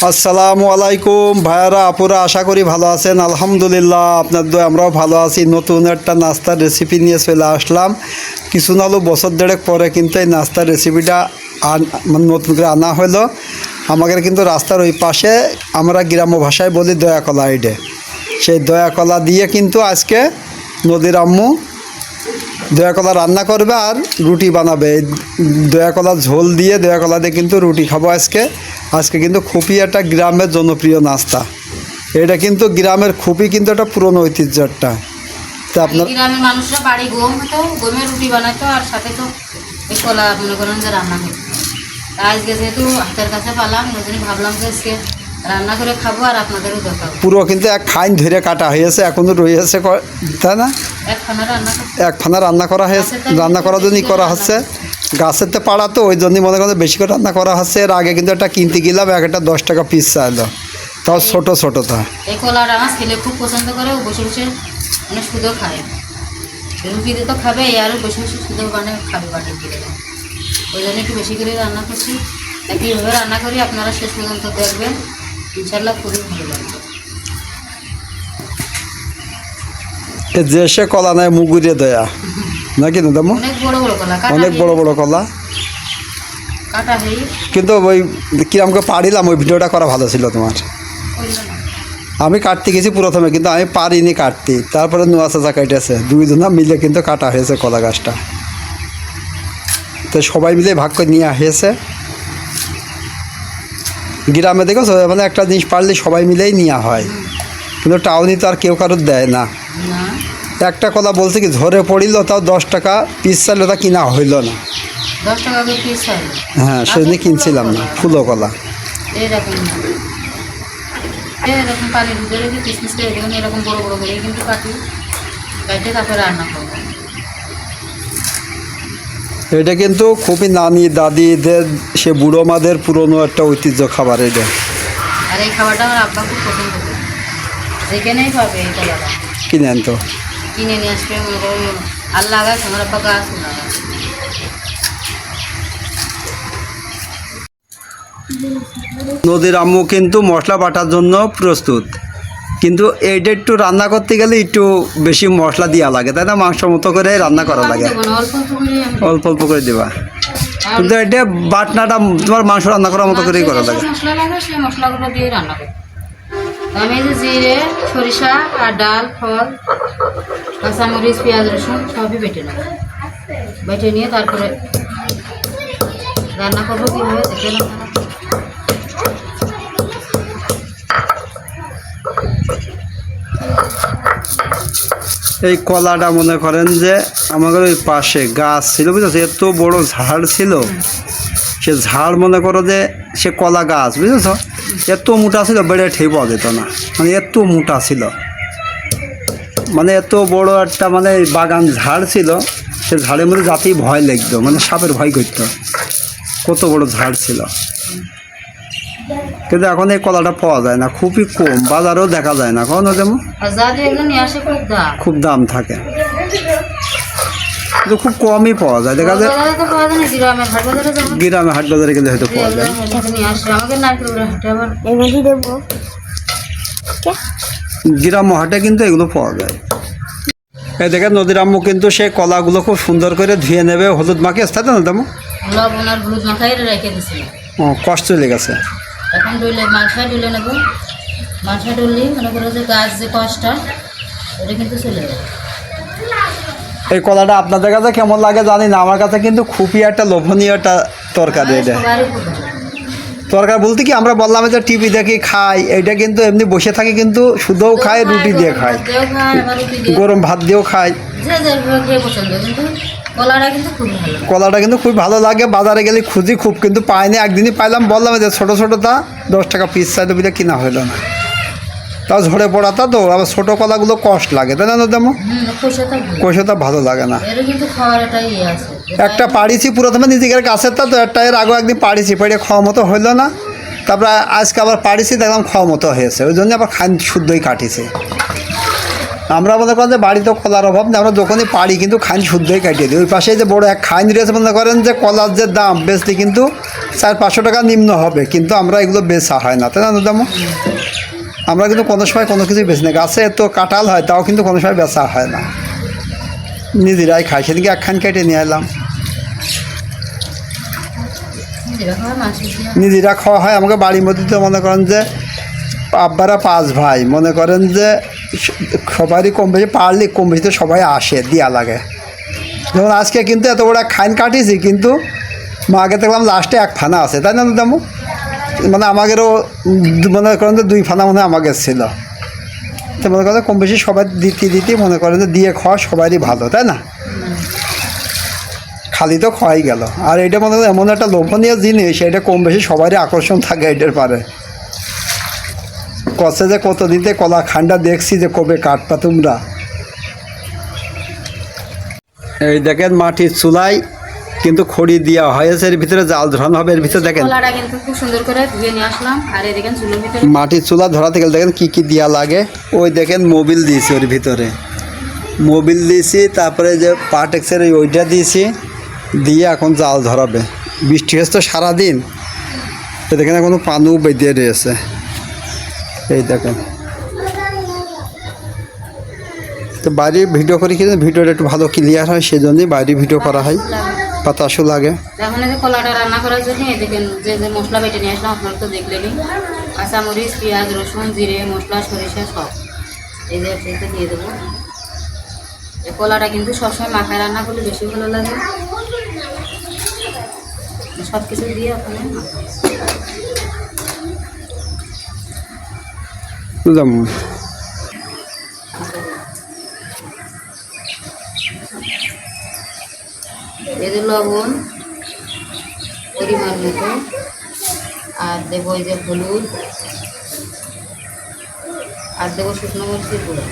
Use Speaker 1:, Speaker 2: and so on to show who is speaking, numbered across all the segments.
Speaker 1: আসসালামু আলাইকুম ভাইয়ারা আপুরা, আশা করি ভালো আছেন। আলহামদুলিল্লাহ আপনার দোয়া আমরাও ভালো আছি। নতুন একটা নাস্তার রেসিপি নিয়ে চলে আসলাম। কিছু না হলেও বছর দেড়েক পরে কিন্তু এই নাস্তার রেসিপিটা মানে নতুন করে আনা হলো। আমাদের কিন্তু রাস্তার ওই পাশে, আমরা গ্রাম্য ভাষায় বলি দয়াকলা আইডে, সেই দয়াকলা দিয়ে কিন্তু আজকে নদীর আম্মু দয়াকলা রান্না করবে আর রুটি বানাবে। দয়াকলা ঝোল দিয়ে, দয়াকলা দিয়ে কিন্তু রুটি খাবো আজকে কিন্তু খুবই একটা গ্রামের জনপ্রিয় নাস্তা। এটা কিন্তু গ্রামের খুবই কিন্তু একটা পুরনো ঐতিহ্য একটা। তা আপনার
Speaker 2: গ্রামের মানুষরা বাড়ি গম হতো, গমের রুটি বানাতো আর সাথে তো এই কলা মনে করেন যে রান্না হতো। আজকে যেহেতু হাতের কাছে পালাম, ওই জন্য ভাবলাম যে আজকে রান্না করে খাবো আর আপনাদেরও দেখাবো।
Speaker 1: পুরো কিন্তু এক খাইন ধরে কাটা হয়েছে, এখনও রয়েছে, তাই না? এক ফানা রান্না করা হয়েছে, রান্না করার জন্যই করা হচ্ছে। গাছের তো পাড়া, তো ওই জন্যই মনে করেন বেশি করে রান্না করা হচ্ছে। এর আগে কিন্তু একটা কিনতে গেলাম, একটা 10 টাকা পিস চাইলো, তাও ছোটো ছোটো। তা
Speaker 2: এই কলাটা আমার ছেলে খুব পছন্দ করে, ও বসে বসে মানে শুধু খায়। রুটি দিয়ে তো খাবে, আর বসে বসে শুধু মানে খাবে বাটি দিয়ে। ওই জন্য একটু বেশি করে রান্না করছি। কীভাবে রান্না করি আপনারা শেষ পর্যন্ত দেখবেন, ইনশাল্লাহ খুবই ভালো লাগবে।
Speaker 1: যে সে কলা নেয় মুগুরে দেয়া নাকি না দাম,
Speaker 2: অনেক বড় বড় কলা,
Speaker 1: অনেক বড় বড় কলা
Speaker 2: কাটা হয়ে
Speaker 1: কিন্তু ওই কিরম করে পারিলাম, ওই ভিডিওটা করা ভালো ছিল তোমার। আমি কাটতে গেছি প্রথমে, কিন্তু আমি পারিনি কাটতে। তারপরে নোয়া চাচা কাটেছে, দুইজনা মিলে কিন্তু কাটা হয়েছে কলা গাছটা। তো সবাই মিলে ভাগ করে নিয়ে হয়েছে। গ্রামে দেখো মানে একটা জিনিস পারলে সবাই মিলেই নেওয়া হয়, কিন্তু টাউনে তো আর কেউ কারোর দেয় না। একটা কলা বলছে কি ঝরে পড়িল, তাও 10 টাকা পিস চাইলো, তা কিনা হইল না।
Speaker 2: 10 টাকা করে পিস হয়।
Speaker 1: হ্যাঁ, সেদিন কিনছিলাম না ফুলো কলা।
Speaker 2: এরকম এরকম পানির ভিতরে রেখে কিসমিস করে দেখুন, এরকম বড় বড় করে কিন্তু কাটি কাটে তারপরে রান্না করবো।
Speaker 1: এটা কিন্তু খুবই নানি দাদিদের, সে বুড়ো মাদের পুরনো একটা ঐতিহ্য খাবার এটা।
Speaker 2: আর এই খাবারটা আমার আব্বা খুব পছন্দ করে, যেখানেই পাবে এই কলাটা
Speaker 1: কিনে আনতো,
Speaker 2: কিনে নিয়ে আসবে। মনে করো আর লাগাচ্ছে আমার আব্বা, গাছ লাগায়।
Speaker 1: নদীর আম্মু কিন্তু মশলা বাটার জন্য প্রস্তুত, কিন্তু এইটা একটু রান্না করতে গেলে একটু বেশি মশলা দেওয়া লাগে, তাই না? মাংস মতো করে রান্না করা লাগে, অল্প অল্প করে দেবা। কিন্তু এটা বাটনাটা তোমার মাংস রান্না করার মতো করেই করা লাগে।
Speaker 2: মশলা লাগে, সেই মশলাগুলো দিয়ে রান্না করি আমি। এই যে জিরে, সরিষা আর ডাল, ফল, কাঁচামরিচ, পেঁয়াজ, রসুন সবই বেটে নেব। বেটে নিয়ে তারপরে রান্না করবো কীভাবে দেখে নেব।
Speaker 1: এই কলাটা মনে করেন যে আমাদের ওই পাশে গাছ ছিল, বুঝেছো? এত বড় ঝাড় ছিল, সে ঝাড় মনে করো যে সে কলা গাছ, বুঝেছো? এত মোটা ছিল, বেড়ে ঠিক পাওয়া যেত না, মানে এত মোটা ছিল। মানে এত বড় একটা মানে বাগান ঝাড় ছিল, সে ঝাড়ের মধ্যে যাতেই ভয় লাগতো, মানে সাপের ভয় করতো, কত বড় ঝাড় ছিল। কিন্তু এখন এই কলাটা পাওয়া যায় না, খুবই কম, বাজারেও দেখা যায় না কখনো। যেমন খুব দাম থাকে, কিন্তু খুব কমই পাওয়া যায়, দেখা যায় গ্রামে হাট বাজারে গেলে হয়তো পাওয়া যায়। গ্রাম্য হাটে কিন্তু এগুলো পাওয়া যায়। এই দেখেন নদীর আম্মু কিন্তু সেই কলাগুলো খুব সুন্দর করে ধুয়ে নেবে, হলুদ মাখিয়ে আসতে না তেমন কষ্ট লেগেছে।
Speaker 2: এখন ডুলে মাছটা ডুলে নেব, মাছটা ডুললেই মনে করো যে গাছ যে কষ্টটা ওটা কিন্তু চলে যাবে।
Speaker 1: এই কলাটা আপনাদের কাছে কেমন লাগে জানি না, আমার কাছে কিন্তু খুবই একটা লোভনীয় একটা তরকারি। এটা তরকারি বলতে কি, আমরা বললাম যে টিভি দেখি খাই, এইটা কিন্তু এমনি বসে থাকি কিন্তু শুধুও খাই, রুটি দিয়ে খাই, গরম ভাত দিয়েও খাই। কলাটা কিন্তু খুব ভালো লাগে। বাজারে গেলে খুঁজি খুব, কিন্তু পাইনি। একদিনই পাইলাম, বললাম যে ছোটো ছোটো, তা 10 টাকা পিস চাইতে বুঝে কিনা হইলো না। তাও ঝরে পড়াতা তো, আবার ছোটো কলাগুলো কষ্ট লাগে, তাই না? তেমন কষাটা ভালো লাগে না। একটা পাড়িছি প্রথমে নিজেদের গাছের, তা তো একটা এর আগেও একদিন পাড়িছি, পাড়িয়ে খাওয়া মতো হইলো না। তারপরে আজকে আবার পাড়িছি, দেখলাম খাওয়া মতো হয়েছে, ওই জন্য আবার খান শুদ্ধই কাটিছে। আমরা মনে করেন যে বাড়িতে কলার অভাব নেই, আমরা যখনই পারি কিন্তু খাইন শুদ্ধই কাটিয়ে দিই। ওই পাশে যে বড় এক খাইন রয়েছে, মনে করেন যে কলার যে দাম বেচলে কিন্তু 400-500 টাকা নিম্ন হবে, কিন্তু আমরা এগুলো বেচা হয় না, তাই না নদামো? আমরা কিন্তু কোনো সময় কোনো কিছুই বেচি না। গাছে তো কাঁঠাল হয়, তাও কিন্তু কোনো সময় বেচা হয় না, নিজেরাই খাই। সেদিকে একখান কেটে নিয়ে এলাম, নিজেরা খাওয়া হয়। আমাকে বাড়ির মধ্যে তো মনে করেন যে আব্বারা 5 ভাই, মনে করেন যে সবারই কম বেশি, পারলে কম বেশি তো সবাই আসে, দিয়া লাগে। যেমন আজকে কিন্তু এত বড় খাইন কাটিয়েছি, কিন্তু মাকে দেখলাম লাস্টে 1 ফানা আছে, তাই না দামু? মানে আমাদেরও মনে করেন যে 2 ফানা মনে হয় আমাদের ছিল। তো মনে করেন কম বেশি সবাই দিতে মনে করেন যে দিয়ে খাওয়া সবারই ভালো, তাই না? খালি তো খাওয়াই গেল। আর এটা মনে করেন এমন একটা লোভনীয় জিনিস, এটা কম বেশি সবারই আকর্ষণ থাকে এটার পারে। কষে যে কত দিতে কলা খান্ডা দেখছি যে কবে কাটপা তোমরা। এই দেখেন মাটির চুলাই কিন্তু খড়ি দেওয়া হয়েছে, এর ভিতরে জাল ধরানো হবে। এর ভিতরে দেখেন
Speaker 2: কলাটা কিন্তু খুব সুন্দর করে ধুয়ে নিয়ে আসলাম। আর এই দেখেন চুলোর ভিতরে
Speaker 1: মাটির চুলা ধরাতে গেলে দেখেন কি কি দেওয়া লাগে। ওই দেখেন মোবিল দিয়েছি, ওর ভিতরে মোবিল দিয়েছি, তারপরে যে পাটেক্সের ওইটা দিয়েছি, দিয়ে এখন জাল ধরাবে। বৃষ্টি হয়েছে তো সারাদিন, তো দেখেন এখনো পানু বেঁধে রয়েছে। এই দেখেন, তো বাইরে ভিডিও করি কিন্তু ভিডিওটা একটু ভালো ক্লিয়ার হয়, সেই জন্যই বাইরে ভিডিও করা হয়, বাতাসও লাগে।
Speaker 2: এখন এই যে কলাটা রান্না করার জন্য এই দেখেন যে যে মশলা বেটে নিয়ে আসলাম, আপনারা তো দেখলেনই। কাঁচামরিচ, পেঁয়াজ, রসুন, জিরে, মশলা, সরিষা সব এই যে এতে দিয়ে দেবো। এই কলাটা কিন্তু সবসময় মাখায় রান্না করলে বেশি ভালো লাগে। সব কিছু দিয়ে ওখানে
Speaker 1: বুঝলাম।
Speaker 2: এদের লবণ পরিমাণ মতো, আর দেবো এই যে হলুদ, আর দেবো শুকনো মরিচের গুঁড়ো।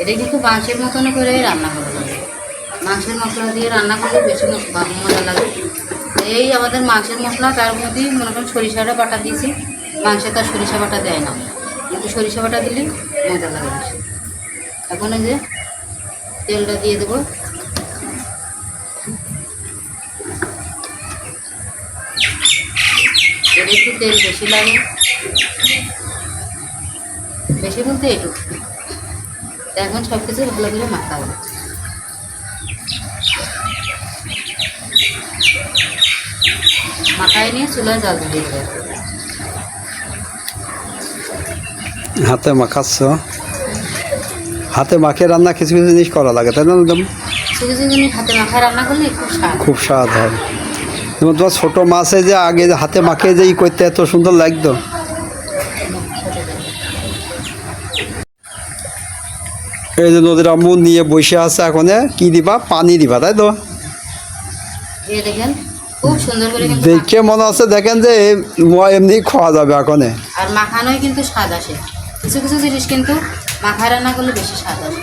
Speaker 2: এটা কিন্তু মাংসের মতন করে রান্না করা লাগে। মাংসের মশলা দিয়ে রান্না করলে বেশি মজা লাগে। এই আমাদের মাংসের মশলা, তার মধ্যেই মনে করেন সরিষাটা বাটা দিয়েছি। মাংসে তার সরিষা বাটা দেয় না, কিন্তু সরিষা বাটা দিলে মজা লাগে বেশি। এখন এই যে তেলটা দিয়ে দেবো। এর একটু তেল বেশি লাগে, বেশি বলতে এটুকু। এখন সব কিছু ভালো করে মাখাবো। মাখায় নিয়ে চুলায় জাল দিয়ে দেবো।
Speaker 1: হাতে মাখাচ্ছ, হাতে মাখিয়ে রান্না কিছু কিছু জিনিস করা লাগে, তাই না? একদম
Speaker 2: কিছু কিছু জিনিস হাতে মাখায় রান্না করলে
Speaker 1: খুব স্বাদ হয়। যেমন তোমার ছোটো মাছে যে আগে যে হাতে মাখিয়ে যে ই করতে এত সুন্দর লাগতো। এই যে নদীর আম্মু নিয়ে বসে আছে, এখন কি দিবা? পানি দিবা, তাই তো?
Speaker 2: দেখেন খুব সুন্দর করে
Speaker 1: দেখে মনে হচ্ছে দেখেন যে এমনি খাওয়া যাবে এখন।
Speaker 2: আর মাখানোই কিন্তু স্বাদ আসে। কিছু কিছু জিনিস কিন্তু মাখায় রান্না করলে বেশি স্বাদ আসে।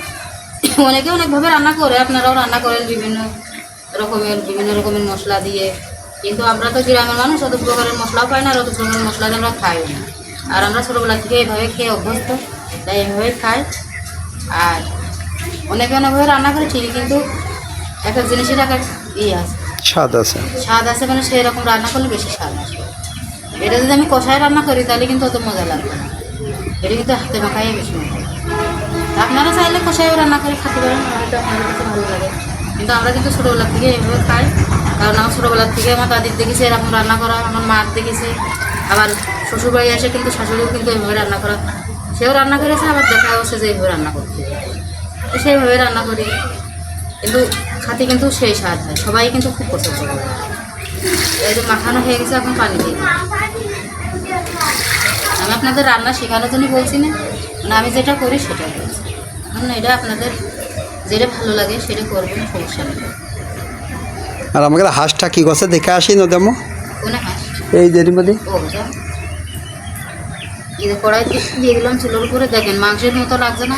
Speaker 2: অনেকে অনেকভাবে রান্না করে, আপনারাও রান্না করেন বিভিন্ন রকমের মশলা দিয়ে, কিন্তু আমরা তো গ্রামের মানুষ, অত প্রকারের মশলাও পাই না, আর অত প্রকারের মশলা দিয়ে আমরা খাইও না। আর আমরা ছোটোবেলা থেকে এইভাবে খেয়ে অভ্যস্ত, তাই এইভাবেই খাই। আর অনেকে অনেকভাবে রান্না করে ঠিকই, কিন্তু একটা জিনিসের একটা আছে,
Speaker 1: স্বাদ আছে।
Speaker 2: স্বাদ আছে, মানে সেই রকম রান্না করলে বেশি স্বাদ আসে। এটা যদি আমি কষায় রান্না করি তাহলে কিন্তু অত মজা লাগবে না। এটা কিন্তু হাতে মাখাই বেশি মজা। আপনারা চাইলে কষায়ও রান্না করে খেতে পারেন, হয়তো আপনাদের কাছে ভালো লাগে। কিন্তু আমরা কিন্তু ছোটোবেলার থেকে এইভাবে খাই, কারণ আমার ছোটোবেলার থেকে আমার দাদির দেখেছে এরকম রান্না করা, আমার মার দেখেছে, আবার শ্বশুরবাড়ি আসে কিন্তু শাশুড়িও কিন্তু এইভাবে রান্না করা, সেও রান্না করেছে, আবার দেখা হচ্ছে যে এইভাবে রান্না করতে, তো সেইভাবে রান্না করি। কিন্তু খাতে কিন্তু সেই স্বাদ হয়, সবাই কিন্তু খুব পছন্দ করে। এই যে মাখানো হয়ে গেছে, এখন পানি দিয়ে আমি আপনাদের রান্না শেখানোর জন্য বলছি না, মানে আমি যেটা করি সেটাই বলছি। এখন এটা আপনাদের যেটা ভালো লাগে সেটা করবেন, সমস্যা নেই।
Speaker 1: আর আমাকে হাঁসটা কি গছে দেখে আসি না দেমো,
Speaker 2: কোনে হাঁস?
Speaker 1: এই দেরির মধ্যে
Speaker 2: ও যা এই কড়াই দিয়ে দিলাম চুলোর উপরে, দেখেন মাংসের মতো লাগছে না?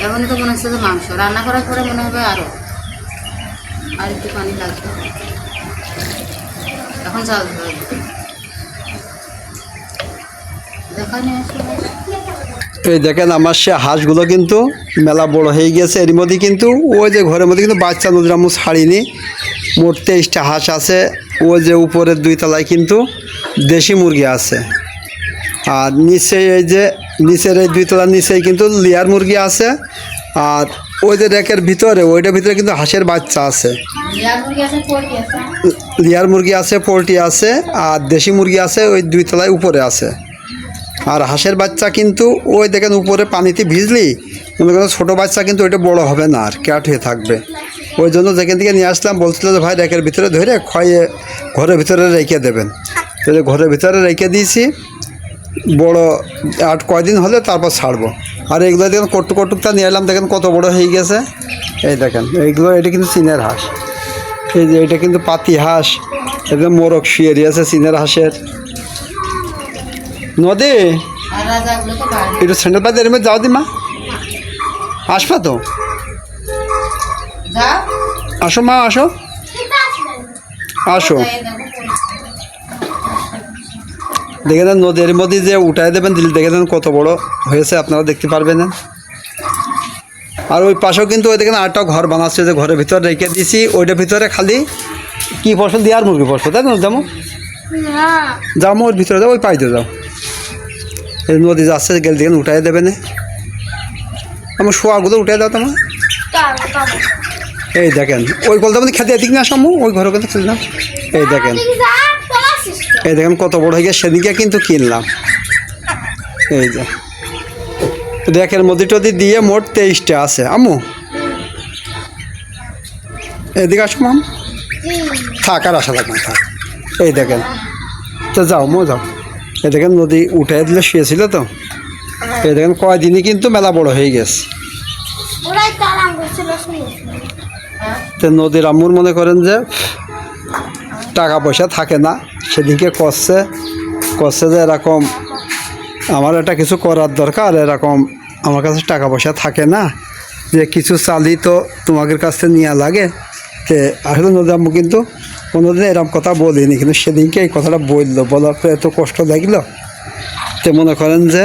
Speaker 2: এখনই তো মনে হচ্ছে যে মাংস। রান্না করার পরে মনে হবে আর একটু পানি লাগবে। এখন চাল ধরে দেখানি আসলে।
Speaker 1: এই দেখেন আমার সে হাঁসগুলো কিন্তু মেলা বড় হয়ে গেছে। এর মধ্যে কিন্তু ওই যে ঘরের মধ্যে কিন্তু বাচ্চা নদীর আম্মু ছাড়িনি, মোট 23টা হাঁস আছে। ও যে উপরের 2 তলায় কিন্তু দেশি মুরগি আছে, আর নিচে এই যে নিচের এই 2 তলার নিচেই কিন্তু লেয়ার মুরগি আছে। আর ওই যে র্যাকের ভিতরে ওইটার ভিতরে কিন্তু হাঁসের বাচ্চা আছে, লেয়ার মুরগি আছে, পোলট্রি আছে, আর দেশি মুরগি আছে ওই 2 তলায় উপরে আছে। আর হাঁসের বাচ্চা কিন্তু ওই দেখেন উপরে পানিতে ভিজলি মনে করেন ছোটো বাচ্চা কিন্তু ওইটা বড় হবে না, আর ক্যাট হয়ে থাকবে। ওই জন্য যেখান থেকে নিয়ে আসলাম বলছিল যে ভাই র্যাকের ভিতরে ধরে খয়ে ঘরের ভিতরে রেখে দেবেন, তাহলে ঘরের ভিতরে রেখে দিয়েছি। বড় আর কয়দিন হলে তারপর ছাড়বো। আর এগুলো দেখেন কটুকটা নিয়ে এলাম, দেখেন কত বড় হয়ে গেছে। এই দেখেন এইগুলো, এটা কিন্তু চীনের হাঁস। এই যে এটা কিন্তু পাতি হাঁস, একদম মোরগ শুয়ে আছে চীনের হাঁসের। নদী একটু স্যান্ডেল পাতে এর মধ্যে যাও দি মা, আসবা তো, আসো মা, আসো আসো। দেখে দেন নদীর মধ্যে যে উঠাই দেবেন দিল, দেখে দেন কত বড় হয়েছে, আপনারা দেখতে পারবেন। আর ওই পাশেও কিন্তু ওই দেখেন আরেকটা ঘর বানাচ্ছে, যে ঘরের ভিতরে রেখে দিয়েছি। ওইটার ভিতরে খালি কি ফসল দিয়ে আর মুরগি ফসল, তাই না? যাবো যাও ওর ভিতরে যাও, ওই পাইতে যাও। এই নদী যাচ্ছে, গেলে দেখেন উঠাই দেবে না। আমার শোয়াগুলো উঠাই দাও তোমার। এই দেখেন ওই কলটা মধ্যে খেতে এদিক না আসামো, ওই ঘরে কিন্তু চলে না। এই দেখেন, এই দেখেন কত বড় হয়ে গেছে। সেদিকে কিন্তু কিনলাম। এই যে র্যাকের মধ্যে টদি দিয়ে মোট 23টা আছে। আম্মু এদিকে আসো মাম, থাক আর আসা থাক না, থাক। এই দেখেন, তো যাও মো যাও। এই দেখেন নদী উঠে দিলে শুয়েছিল তো। এই দেখেন কয়দিনই কিন্তু মেলা বড় হয়ে গেছে। তো নদীর আম্মুর মনে করেন যে টাকা পয়সা থাকে না, সেদিকে করছে যে এরকম আমার একটা কিছু করার দরকার, এরকম আমার কাছে টাকা পয়সা থাকে না, যে কিছু চালি তো তোমাদের কাছে নেওয়া লাগে। তে আসলে নদী আম্মু কিন্তু কোনোদিন এরকম কথা বলিনি, কিন্তু সেদিনকে এই কথাটা বলার পরে এত কষ্ট লাগলো। তো মনে করেন যে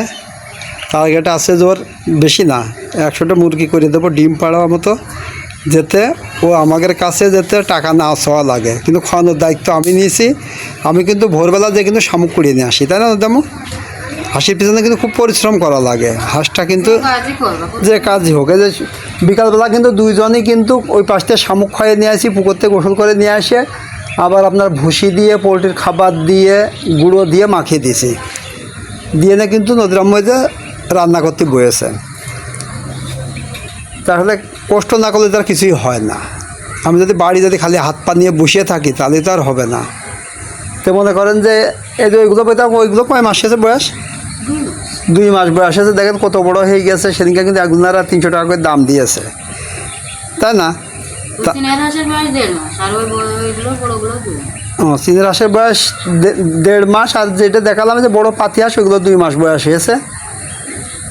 Speaker 1: টার্গেট আছে জোর বেশি না, 100টা মুরগি করে দেবো ডিম পাড়ার মতো, যেতে ও আমাদের কাছে যেতে টাকা না চাওয়া লাগে। কিন্তু খাওয়ানোর দায়িত্ব আমি নিয়েছি। আমি কিন্তু ভোরবেলা যে কিন্তু শামুক কুড়িয়ে নিয়ে আসি, তাই না দামু? হাঁসের পিছনে কিন্তু খুব পরিশ্রম করা লাগে। হাঁসটা কিন্তু যে কাজই হোক, এই যে বিকালবেলা কিন্তু দুইজনই কিন্তু ওই পাশ থেকে শামুক খাইয়ে নিয়ে আসি, পুকুর থেকে গোসল করে নিয়ে আসে, আবার আপনার ভুসি দিয়ে পোলট্রির খাবার দিয়ে গুঁড়ো দিয়ে মাখিয়ে দিয়েছি, দিয়ে না কিন্তু নদীর মধ্যে রান্না করতে বয়েছে। তাহলে কষ্ট না করলে তার কিছুই হয় না। আমি যদি বাড়ি যদি খালি হাত পা নিয়ে বসিয়ে থাকি তাহলে তো আর হবে না। তো মনে করেন যে এই যে ওইগুলো পেতাম, ওইগুলো কয় মাস আছে বয়স? 2 মাস বয়স আছে। দেখেন কত বড় হয়ে গেছে। সেদিনকে কিন্তু একজনেরা 300 টাকা করে দাম দিয়েছে, তাই না? চীনের হাঁসের বয়স 1.5 মাস, আর যেটা দেখালাম যে বড় পাতি হাঁস ওইগুলো 2 মাস বয়স হয়েছে।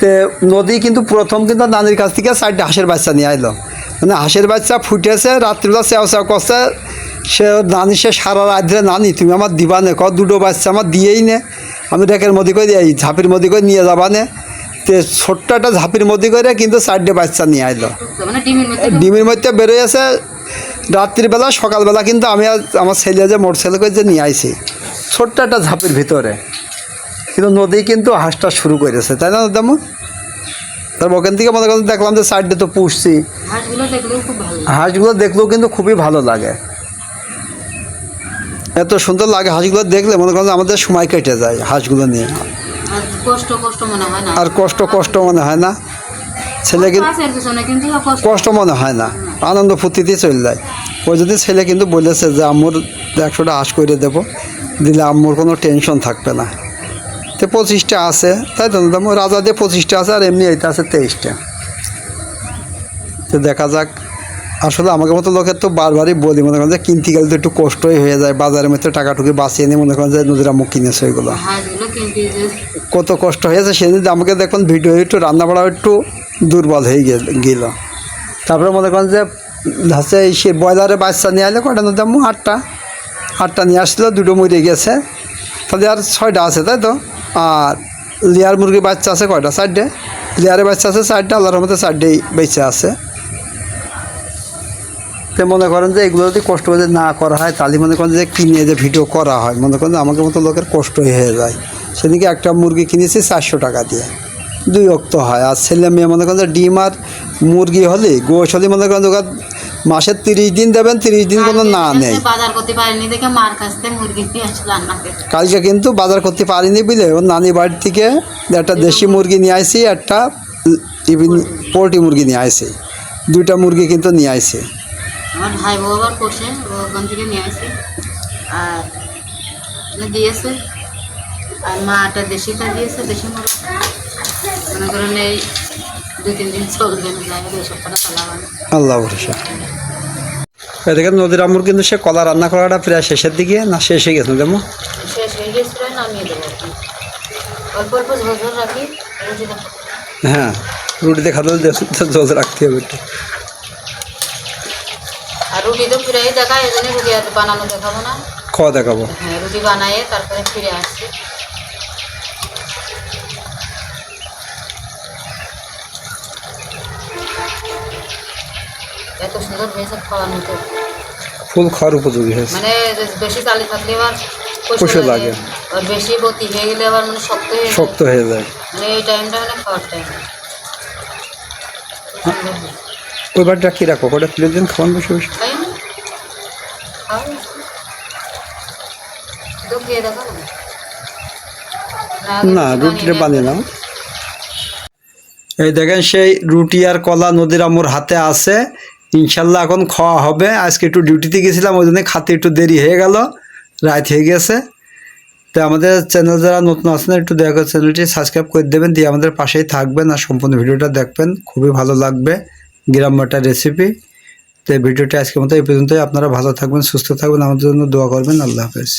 Speaker 1: তো নদী কিন্তু প্রথম কিন্তু নানির কাছ থেকে 4টা হাঁসের বাচ্চা নিয়ে আইলো। মানে হাঁসের বাচ্চা ফুটেছে, রাত্রিবেলা চেও চেও করছে। সে নানি সে সারা রাত ধরে, নানি তুমি আমার দিবা নে, 2টো বাচ্চা আমার দিয়েই নে, আমি র্যাকের মধ্যে করে এই ঝাঁপির মধ্যে করে নিয়ে যাবা নে। তো ছোট্ট একটা ঝাঁপির মধ্যে করে কিন্তু 4টে বাচ্চা নিয়ে আইলো। ডিমের মধ্যে বেরোয় রাত্রিবেলা। সকালবেলা কিন্তু আমি আমার ছেলে যে মোটরসাইকেল করে যে নিয়ে আইছি ছোট্ট একটা ঝাঁপির ভিতরে। কিন্তু নদী কিন্তু হাঁসটা শুরু করেছে, তাই না দামু? তারপর ওখান থেকে মনে করেন দেখলাম যে 4টে তো পুষছি। হাঁসগুলো দেখলেও কিন্তু খুবই ভালো লাগে, এত সুন্দর লাগে হাঁসগুলো দেখলে। মনে করেন আমাদের সময় কেটে যায় হাঁসগুলো নিয়ে, আর কষ্ট মনে হয় না। ছেলে কিন্তু কষ্ট মনে হয় না, আনন্দ ফুর্তিতে চলে যায়। ওই যদি ছেলে কিন্তু বলেছে যে আম্মুর 100টা হাঁস করে দেবো, দিলে আম্মুর কোনো টেনশন থাকবে না। তো 25টা আছে, তাই তো রাজা দিয়ে 25টা আছে, আর এমনি এইটা আছে 23টা। তো দেখা যাক। আসলে আমাকে মতো লোকের তো বারবারই বলি, মনে করেন যে কিনতে গেলে তো একটু কষ্টই হয়ে যায়। বাজারের মধ্যে টাকাটুকি বাঁচিয়ে নিয়ে মনে করেন যে নদীর আম্মু কিনেছে ওইগুলো, কত কষ্ট হয়েছে। সেদিন আমাকে দেখুন ভিডিও একটু রান্না বাড়াও একটু দুর্বল হয়ে গেল। তারপরে মনে করেন যে হচ্ছে সে ব্রয়লারের বাচ্চা নিয়ে আসলে কয়টা নদী আম্মু? 8টা নিয়ে আসলো, 2টো মরে গেছে। তাহলে আর 6টা আছে, তাই তো? আর লেয়ার মুরগির বাচ্চা আছে কয়টা? 4টে। লেয়ারের বাচ্চা আছে 4টে, আল্লাহর মধ্যে 4টেই বেঁচে আছে। তো তো মনে করেন যে এগুলো যদি কষ্ট করে না করা হয় তাহলে মনে করেন যে কিনে যে ভিডিও করা হয় মনে করেন যে আমাকে মতো লোকের কষ্টই হয়ে যায়। সেদিকে একটা মুরগি কিনেছি 400 টাকা দিয়ে, 2 অক্ত হয়। আর ছেলে মেয়ে মনে করেন যে ডিম আর মুরগি হলে গোশ হলে মনে করেন ওরা মাসের 30 দিন দেবেন, 30 দিন কোনো না নেই।
Speaker 2: বাজার করতে পারিনি দেখে মার কাছ থেকে মুরগি নিয়ে আসলে রান্না করে।
Speaker 1: কালকে কিন্তু বাজার করতে পারিনি বুঝলে, ওর নানি বাড়ির থেকে একটা দেশি মুরগি নিয়ে আসি, একটা পোলট্রি মুরগি নিয়ে আসি, 2টা মুরগি কিন্তু নিয়ে আসি।
Speaker 2: আমার ভাই বউ আবার পোষে, ওখান থেকে নিয়ে আসি আর দিয়েছে। আর মাটা দেশিটা দিয়েছে, দেশি মুরগি মনে করেন এই 2-3 দিন চলবে না, যাই হোক এই সপ্তাহটা চালাবানো।
Speaker 1: আল্লাহ ভরসা। এদিকে নদীর আমুর কিন্তু সে কলা রান্না করাটা প্রায় শেষের দিকে না শেষ হয়ে গেছে যেমন
Speaker 2: শেষ হয়ে গেছে, প্রায় নামিয়ে দেবো। অল্প অল্প ঝোল ঝোল রাখি, রুটিটা
Speaker 1: হ্যাঁ, রুটিতে খাতে জল রাখতে হবে একটু।
Speaker 2: আর রুটি তো ফিরে দেখায়, এই জন্য রুটি আর বানানো দেখাবো না।
Speaker 1: খাওয়া দেখাবো।
Speaker 2: হ্যাঁ, রুটি বানাইয়ে তারপরে ফিরে আসছি। এত সুন্দর হয়েছে খাওয়ার মতো,
Speaker 1: ফুল খাওয়ার উপযোগী হয়েছে।
Speaker 2: মানে বেশি চালি থাকলে আবার
Speaker 1: কষে লাগে,
Speaker 2: আর বেশি বতি হয়ে গেলে আবার মানে
Speaker 1: শক্ত হয়ে যায়।
Speaker 2: মানে এই টাইমটা মানে খাওয়ার টাইম।
Speaker 1: ওই বারটা কি রাখো, ওটা তুলে দিন খাওয়ান বসে বসে।
Speaker 2: তাই না? খাও। তো খেয়ে দেখো
Speaker 1: না, রুটিটা বানিয়ে নাও। এই দেখেন সেই রুটি আর কলা নদীর আমুর হাতে আছে, ইনশাল্লাহ এখন খাওয়া হবে। আজকে একটু ডিউটিতে গেছিলাম, ওই জন্য খাতে একটু দেরি হয়ে গেল, রাত হয়ে গেছে। তো আমাদের চ্যানেল যারা নতুন আছেন একটু দয়া করে চ্যানেলটি সাবস্ক্রাইব করে দেবেন, দিয়ে আমাদের পাশেই থাকবেন আর সম্পূর্ণ ভিডিওটা দেখবেন, খুবই ভালো লাগবে। গ্রাম বাটা রেসিপি। তো এই ভিডিওটি আজকের মতো এই পর্যন্তই। আপনারা ভালো থাকবেন, সুস্থ থাকবেন, আমাদের জন্য দোয়া করবেন। আল্লাহ হাফেজ।